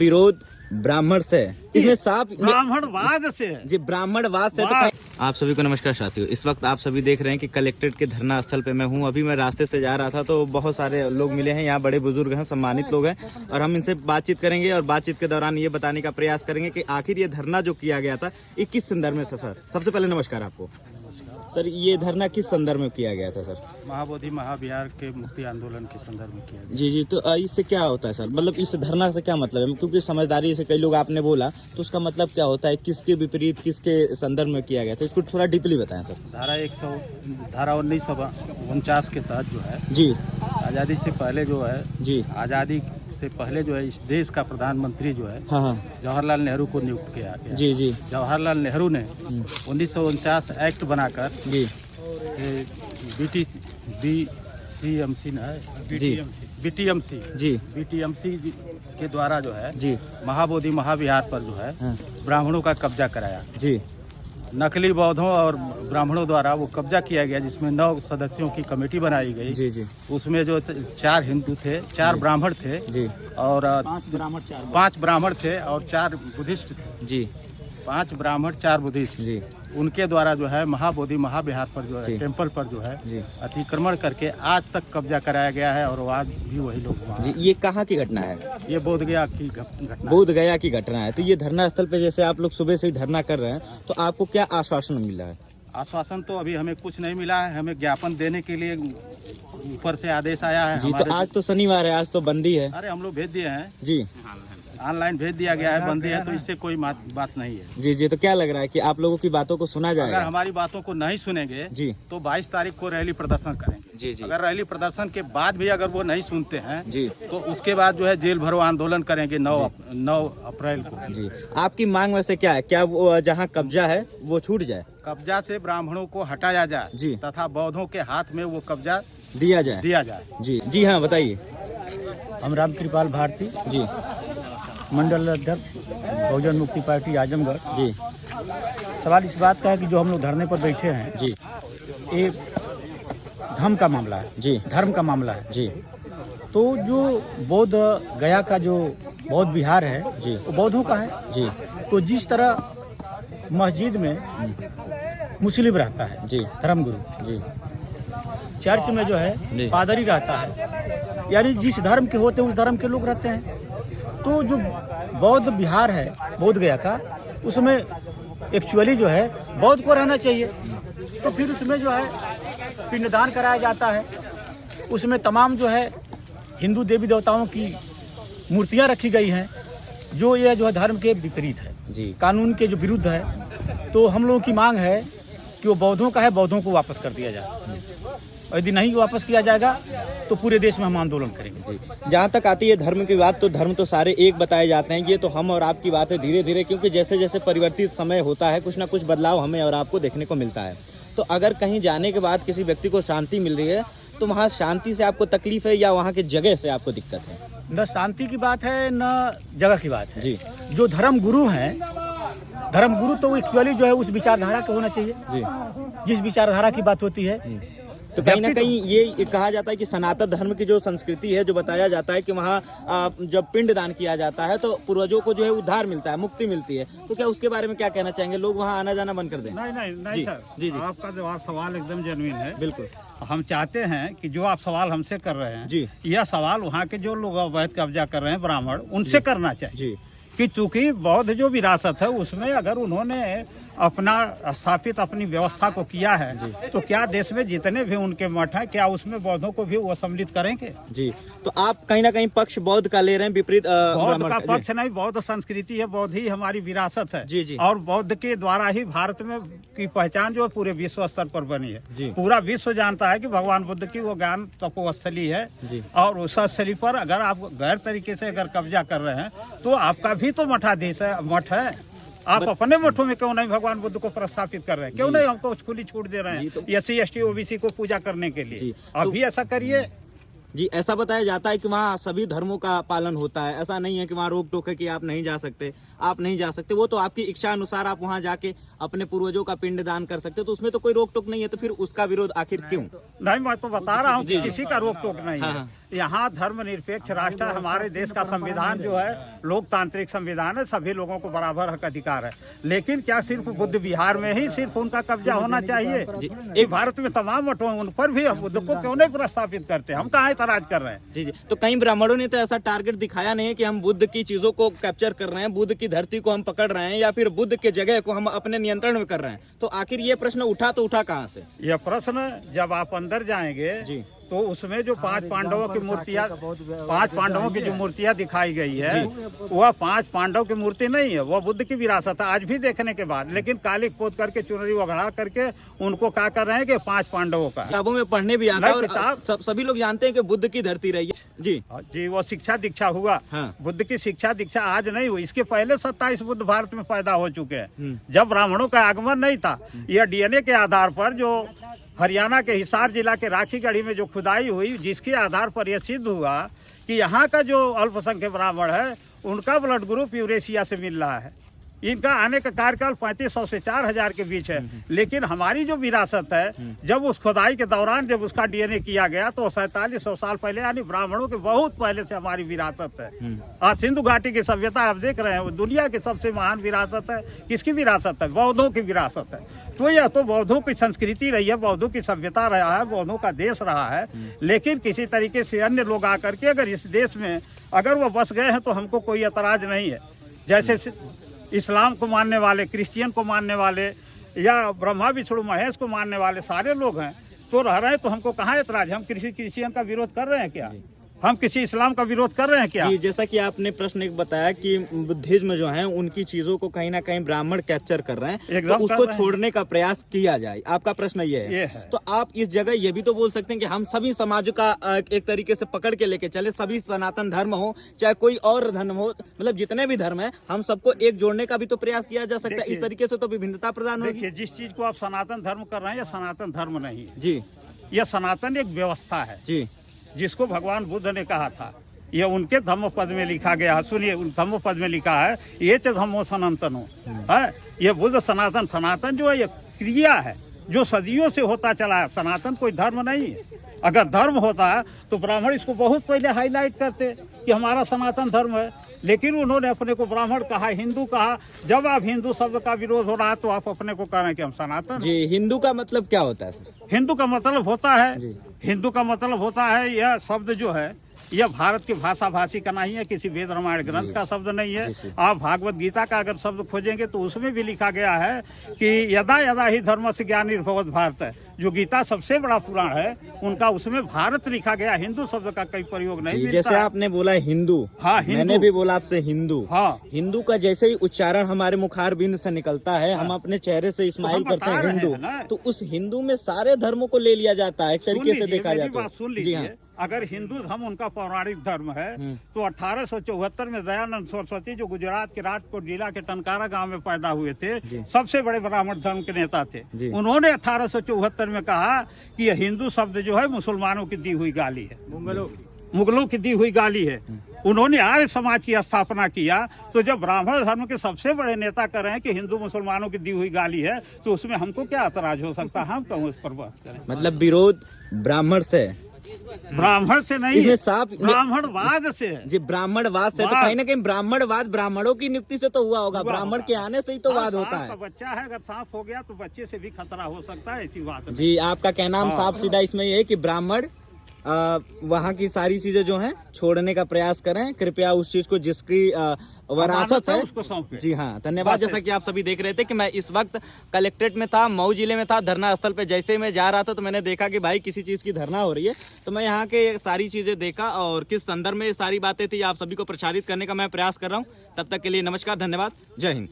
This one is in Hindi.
विरोध ब्राह्मण से, इसमें साफ ब्राह्मणवाद से जी, ब्राह्मणवाद से। तो आप सभी को नमस्कार साथियों, इस वक्त आप सभी देख रहे हैं कि कलेक्ट्रेट के धरना स्थल पे मैं हूं। अभी मैं रास्ते से जा रहा था तो बहुत सारे लोग मिले हैं, यहाँ बड़े बुजुर्ग हैं, सम्मानित लोग हैं, और हम इनसे बातचीत करेंगे और बातचीत के दौरान ये बताने का प्रयास करेंगे कि आखिर ये धरना जो किया गया था ये किस संदर्भ में था। सर सबसे पहले नमस्कार आपको। सर ये धरना किस संदर्भ में किया गया था? सर महाबोधि महाविहार के मुक्ति आंदोलन के संदर्भ में किया गया। जी जी, तो इससे क्या होता है सर, मतलब इस धरना से क्या मतलब है? क्योंकि समझदारी से कई लोग आपने बोला, तो उसका मतलब क्या होता है, किसके विपरीत किसके संदर्भ में किया गया था, इसको थोड़ा डीपली बताएं सर। धारा 1949 के तहत जो है जी, आज़ादी से पहले जो है जी, आज़ादी से पहले जो है इस देश का प्रधानमंत्री जो है हाँ हाँ, जवाहरलाल नेहरू को नियुक्त किया गया। जी जी, जवाहरलाल नेहरू ने 1949 एक्ट बनाकर जी, बीटीएमसी के द्वारा जो है जी, महाबोधि महाविहार पर जो है हाँ, ब्राह्मणों का कब्जा कराया। जी, नकली बौद्धों और ब्राह्मणों द्वारा वो कब्जा किया गया, जिसमें 9 सदस्यों की कमेटी बनाई गई। जी, जी, उसमें जो 4 हिंदू थे, 4 ब्राह्मण थे, जी, और 5 ब्राह्मण थे और 4 बुद्धिस्ट थे। जी, 5 ब्राह्मण 4 बुद्धिस्ट, जी, उनके द्वारा जो है महाबोधि महाविहार पर जो जी। है टेम्पल पर जो है जी, अतिक्रमण करके आज तक कब्जा कराया गया है, और आज भी वही लोग वहाँ। जी। ये कहाँ की घटना है? ये बोध गया की घटना। बोध गया की घटना है। तो ये धरना स्थल पे जैसे आप लोग सुबह से ही धरना कर रहे हैं, तो आपको क्या आश्वासन मिला है? आश्वासन तो अभी हमें कुछ नहीं मिला है, हमें ज्ञापन देने के लिए ऊपर से आदेश आया है। जी, तो आज तो शनिवार है, आज तो बंदी है। अरे हम लोग भेज दिए हैं, जी, ऑनलाइन भेज दिया गया है, बंदी है, तो इससे कोई बात नहीं है। जी, जी। तो क्या लग रहा है कि आप लोगों की बातों को सुना अगर जाएगा? हमारी बातों को नहीं सुनेंगे जी, तो 22 तारीख को रैली प्रदर्शन करेंगे। जी, जी, अगर रैली प्रदर्शन के बाद भी अगर वो नहीं सुनते हैं जी, तो उसके बाद जो है जेल भरो आंदोलन करेंगे 9 अप्रैल को। जी। आपकी मांग वैसे क्या है? क्या वो जहाँ कब्जा है वो छूट जाए, कब्जा से ब्राह्मणों को हटाया जाए, जी, तथा बौद्धों के हाथ में वो कब्जा दिया जाए? दिया जाए। जी, जी हाँ, बताइए। हम राम कृपाल भारती, जी, मंडल अध्यक्ष बहुजन मुक्ति पार्टी आजमगढ़। जी, सवाल इस बात का है कि जो हम लोग धरने पर बैठे हैं, जी, ये धर्म का मामला है। जी, धर्म का मामला है। जी, तो जो बोध गया का जो बौद्ध विहार है, जी, वो बौद्धों का है। जी, तो जिस तरह मस्जिद में मुस्लिम रहता है, जी, धर्मगुरु, जी, चर्च में जो जी। है पादरी रहता है, यानी जिस धर्म के होते हैं उस धर्म के लोग रहते हैं। तो जो बौद्ध विहार है बोध गया का, उसमें एक्चुअली जो है बौद्ध को रहना चाहिए। तो फिर उसमें जो है पिंडदान कराया जाता है, उसमें तमाम जो है हिंदू देवी देवताओं की मूर्तियां रखी गई हैं, जो ये जो है धर्म के विपरीत है, जी, कानून के जो विरुद्ध है। तो हम लोगों की मांग है कि वो बौद्धों का है, बौद्धों को वापस कर दिया जाए। और यदि नहीं वापस किया जाएगा तो पूरे देश में हम आंदोलन करेंगे। जहाँ तक आती है धर्म की बात, तो धर्म तो सारे एक बताए जाते हैं। ये तो हम और आपकी बात है धीरे धीरे, क्योंकि जैसे जैसे परिवर्तित समय होता है कुछ ना कुछ बदलाव हमें और आपको देखने को मिलता है। तो अगर कहीं जाने के बाद किसी व्यक्ति को शांति मिल रही है, तो वहाँ शांति से आपको तकलीफ है या वहाँ की जगह से आपको दिक्कत है? न शांति की बात है न जगह की बात है। जी, जो धर्म गुरु हैं, धर्म गुरु तो एक्चुअली जो है उस विचारधारा का होना चाहिए, जी, जिस विचारधारा की बात होती है। तो कहीं ना कहीं ये कहा जाता है कि सनातन धर्म की जो संस्कृति है, जो बताया जाता है कि वहाँ जब पिंड दान किया जाता है तो पूर्वजों को जो है उद्धार मिलता है, मुक्ति मिलती है। तो क्या उसके बारे में क्या कहना चाहेंगे? लोग वहाँ आना जाना बंद कर दें? नहीं सर, जी, जी, आपका जवाब सवाल एकदम जेन्युइन है। बिल्कुल। हम चाहते हैं कि जो आप सवाल हमसे कर रहे हैं, जी, यह सवाल वहाँ के जो लोग अवैध कब्जा कर रहे हैं ब्राह्मण, उनसे करना चाहिए। जी, कि चूंकि बौद्ध जो विरासत है उसमें अगर उन्होंने अपना स्थापित अपनी व्यवस्था को किया है, तो क्या देश में जितने भी उनके मठ हैं, क्या उसमें बौद्धों को भी वो सम्मिलित करेंगे? जी। तो आप कहीं ना कहीं पक्ष बौद्ध का ले रहे हैं, विपरीत बौद्ध का पक्ष नहीं, बौद्ध संस्कृति है, बौद्ध ही हमारी विरासत है। जी, जी। और बौद्ध के द्वारा ही भारत में की पहचान जो है पूरे विश्व स्तर पर बनी है। जी। पूरा विश्व जानता है कि भगवान बुद्ध की वो ज्ञान तपोस्थली है। जी। और उस स्थली पर अगर आप गैर तरीके से अगर कब्जा कर रहे हैं तो आपका भी तो मठाधीश है, मठ है। आप अपने मठों में क्यों नहीं भगवान बुद्ध को प्रस्थापित कर रहे हैं? क्यों नहीं हमको खुली छूट दे रहे हैं SC ST OBC को पूजा करने के लिए? अभी ऐसा करिए। जी, ऐसा बताया जाता है कि वहाँ सभी धर्मों का पालन होता है। ऐसा नहीं है कि वहाँ रोक टोक है कि आप नहीं जा सकते, आप नहीं जा सकते। वो तो आपकी इच्छा अनुसार आप वहाँ जाके अपने पूर्वजों का पिंड दान कर सकते हो, तो उसमें तो कोई रोक टोक नहीं है। तो फिर उसका विरोध आखिर क्यों? नहीं, मैं तो बता रहा हूँ कि किसी का रोक टोक नहीं है। यहाँ धर्मनिरपेक्ष राष्ट्र है। हमारे देश का संविधान जो है लोकतांत्रिक संविधान है, सभी लोगों को बराबर हक अधिकार है। लेकिन क्या सिर्फ बुद्ध विहार में ही सिर्फ उनका कब्जा होना चाहिए? एक भारत में तमाम मठों उन पर भी हम बुद्ध को क्यों नहीं प्रस्तापित करते? हम कहाँ एतराज कर रहे हैं? जी जी, तो कई ब्राह्मणों ने तो ऐसा टारगेट दिखाया नहीं है कि हम बुद्ध की चीजों को कैप्चर कर रहे हैं, बुद्ध की धरती को हम पकड़ रहे हैं या फिर बुद्ध के जगह को हम अपने नियंत्रण में कर रहे हैं। तो आखिर ये प्रश्न उठा तो उठा कहाँ से? यह प्रश्न जब आप अंदर जाएंगे जी, तो उसमें जो 5 पांडवों की मूर्तियां, 5 पांडवों की जो मूर्तियां दिखाई गई है, वह 5 पांडव की मूर्ति नहीं है, वह बुद्ध की विरासत है। आज भी देखने के बाद लेकिन कालिक पोत करके चुनरी वगड़ा करके उनको क्या कर रहे हैं कि 5 पांडवों का किताबों में पढ़ने भी आता है और किताब सभी लोग जानते हैं कि बुद्ध की धरती रही है। जी जी, वो शिक्षा दीक्षा हुआ। हाँ। बुद्ध की शिक्षा दीक्षा आज नहीं हुई, इसके पहले 27 बुद्ध भारत में पैदा हो चुके हैं। जब ब्राह्मणों का आगमन नहीं था, यह डीएनए के आधार पर जो हरियाणा के हिसार जिला के राखीगढ़ी में जो खुदाई हुई, जिसके आधार पर यह सिद्ध हुआ कि यहाँ का जो अल्पसंख्यक ब्राह्मण है उनका ब्लड ग्रुप यूरेशिया से मिल रहा है। इनका आने का कार्यकाल 3500 से 4000 के बीच है। लेकिन हमारी जो विरासत है, जब उस खुदाई के दौरान जब उसका डीएनए किया गया तो 4700 साल पहले, यानी ब्राह्मणों के बहुत पहले से हमारी विरासत है। आज सिंधु घाटी की सभ्यता आप देख रहे हैं, वो दुनिया की सबसे महान विरासत है। किसकी विरासत है? बौद्धों की विरासत है। तो यह तो बौद्धों की संस्कृति रही है, बौद्धों की सभ्यता रहा है, बौद्धों का देश रहा है। लेकिन किसी तरीके से अन्य लोग आकर के अगर इस देश में अगर वो बस गए हैं तो हमको कोई एतराज नहीं है। जैसे इस्लाम को मानने वाले, क्रिश्चियन को मानने वाले या ब्रह्मा विष्णु महेश को मानने वाले सारे लोग हैं तो रह रहे हैं, तो हमको कहाँ एतराज? हम किसी क्रिश्चियन का विरोध कर रहे हैं क्या? हम किसी इस्लाम का विरोध कर रहे हैं क्या? जी, जैसा कि आपने प्रश्न एक बताया कि बुद्धिज्म जो है उनकी चीजों को कहीं ना कहीं ब्राह्मण कैप्चर कर रहे हैं, तो उसको छोड़ने का प्रयास किया जाए, आपका प्रश्न ये है। तो आप इस जगह ये भी तो बोल सकते हैं कि हम सभी समाज का एक तरीके से पकड़ के लेके चले, सभी सनातन धर्म हो चाहे कोई और धर्म हो, मतलब जितने भी धर्म है हम सबको एक जोड़ने का भी तो प्रयास किया जा सकता है। इस तरीके से तो विभिन्नता प्रदान होगी। जिस चीज को आप सनातन धर्म कर रहे हैं, यह सनातन धर्म नहीं है जी, यह सनातन एक व्यवस्था है जी, जिसको भगवान बुद्ध ने कहा था। यह उनके धम्म पद में लिखा गया है। सुनिए, उन धम्म पद में लिखा है, ये च धम्मो सनातन हो है। ये बुद्ध सनातन, सनातन जो है ये क्रिया है जो सदियों से होता चला है। सनातन कोई धर्म नहीं है। अगर धर्म होता है तो ब्राह्मण इसको बहुत पहले हाईलाइट करते कि हमारा सनातन धर्म है। लेकिन उन्होंने अपने को ब्राह्मण कहा, हिंदू कहा। जब आप हिंदू शब्द का विरोध हो रहा है तो आप अपने को कह रहे हैं कि हम सनातन। जी, हिंदू का मतलब क्या होता है सर? हिंदू का मतलब होता है, हिंदू का मतलब होता है, यह शब्द जो है यह भारत की भाषा भाषी का नहीं है, किसी वेद रामायण ग्रंथ का शब्द नहीं है। आप भागवत गीता का अगर शब्द खोजेंगे तो उसमें भी लिखा गया है कि यदा यदा ही धर्म से ज्ञानिर्भवत भारत है। जो गीता सबसे बड़ा पुराण है उनका, उसमें भारत लिखा गया, हिंदू शब्द का कोई प्रयोग नहीं मिलता। जैसे आपने बोला हिंदू, हाँ, मैंने भी बोला आपसे हिंदू। हाँ, हिंदू का जैसे ही उच्चारण हमारे मुखार बिंद से निकलता है, हम अपने चेहरे से स्माइल करते हैं हिंदू, तो उस हिंदू में सारे धर्मों को ले लिया जाता है, एक तरीके से देखा जाता है। सुन लीजिए, अगर हिंदू धर्म उनका पौराणिक धर्म है तो 1874 में दयानंद सरस्वती जो गुजरात के राजकोट जिला के टनकारा गांव में पैदा हुए थे, सबसे बड़े ब्राह्मण धर्म के नेता थे। उन्होंने 1874 में कहा कि यह हिंदू शब्द जो है मुसलमानों की दी हुई गाली है, मुगलों की दी हुई गाली है। उन्होंने आर्य समाज की स्थापना किया। तो जब ब्राह्मण धर्म के सबसे बड़े नेता कर रहे हैं कि हिंदू मुसलमानों की दी हुई गाली है, तो उसमें हमको क्या ऐतराज हो सकता है? हम क्यों उस पर बहस करें? मतलब विरोध ब्राह्मण से, ब्राह्मण से नहीं, इसमें साफ ब्राह्मणवाद से है। जी, ब्राह्मणवाद से। तो कहीं ना कहीं ब्राह्मणवाद ब्राह्मणों की नियुक्ति से तो हुआ होगा, ब्राह्मण के आने से ही तो वाद होता है। बच्चा है, अगर साफ हो गया तो बच्चे से भी खतरा हो सकता है, ऐसी बात। जी, आपका कहना साफ सीधा इसमें ये है कि ब्राह्मण वहाँ की सारी चीजें जो हैं छोड़ने का प्रयास करें, कृपया उस चीज को जिसकी विरासत है उसको सौंपें। जी हाँ, धन्यवाद। जैसा कि आप सभी देख रहे थे कि मैं इस वक्त कलेक्ट्रेट में था, मऊ जिले में था, धरना स्थल पे। जैसे ही मैं जा रहा था तो मैंने देखा कि भाई किसी चीज की धरना हो रही है, तो मैं यहाँ के सारी चीजें देखा और किस संदर्भ में ये सारी बातें थी आप सभी को प्रचारित करने का मैं प्रयास कर रहा हूँ। तब तक के लिए नमस्कार, धन्यवाद, जय हिंद।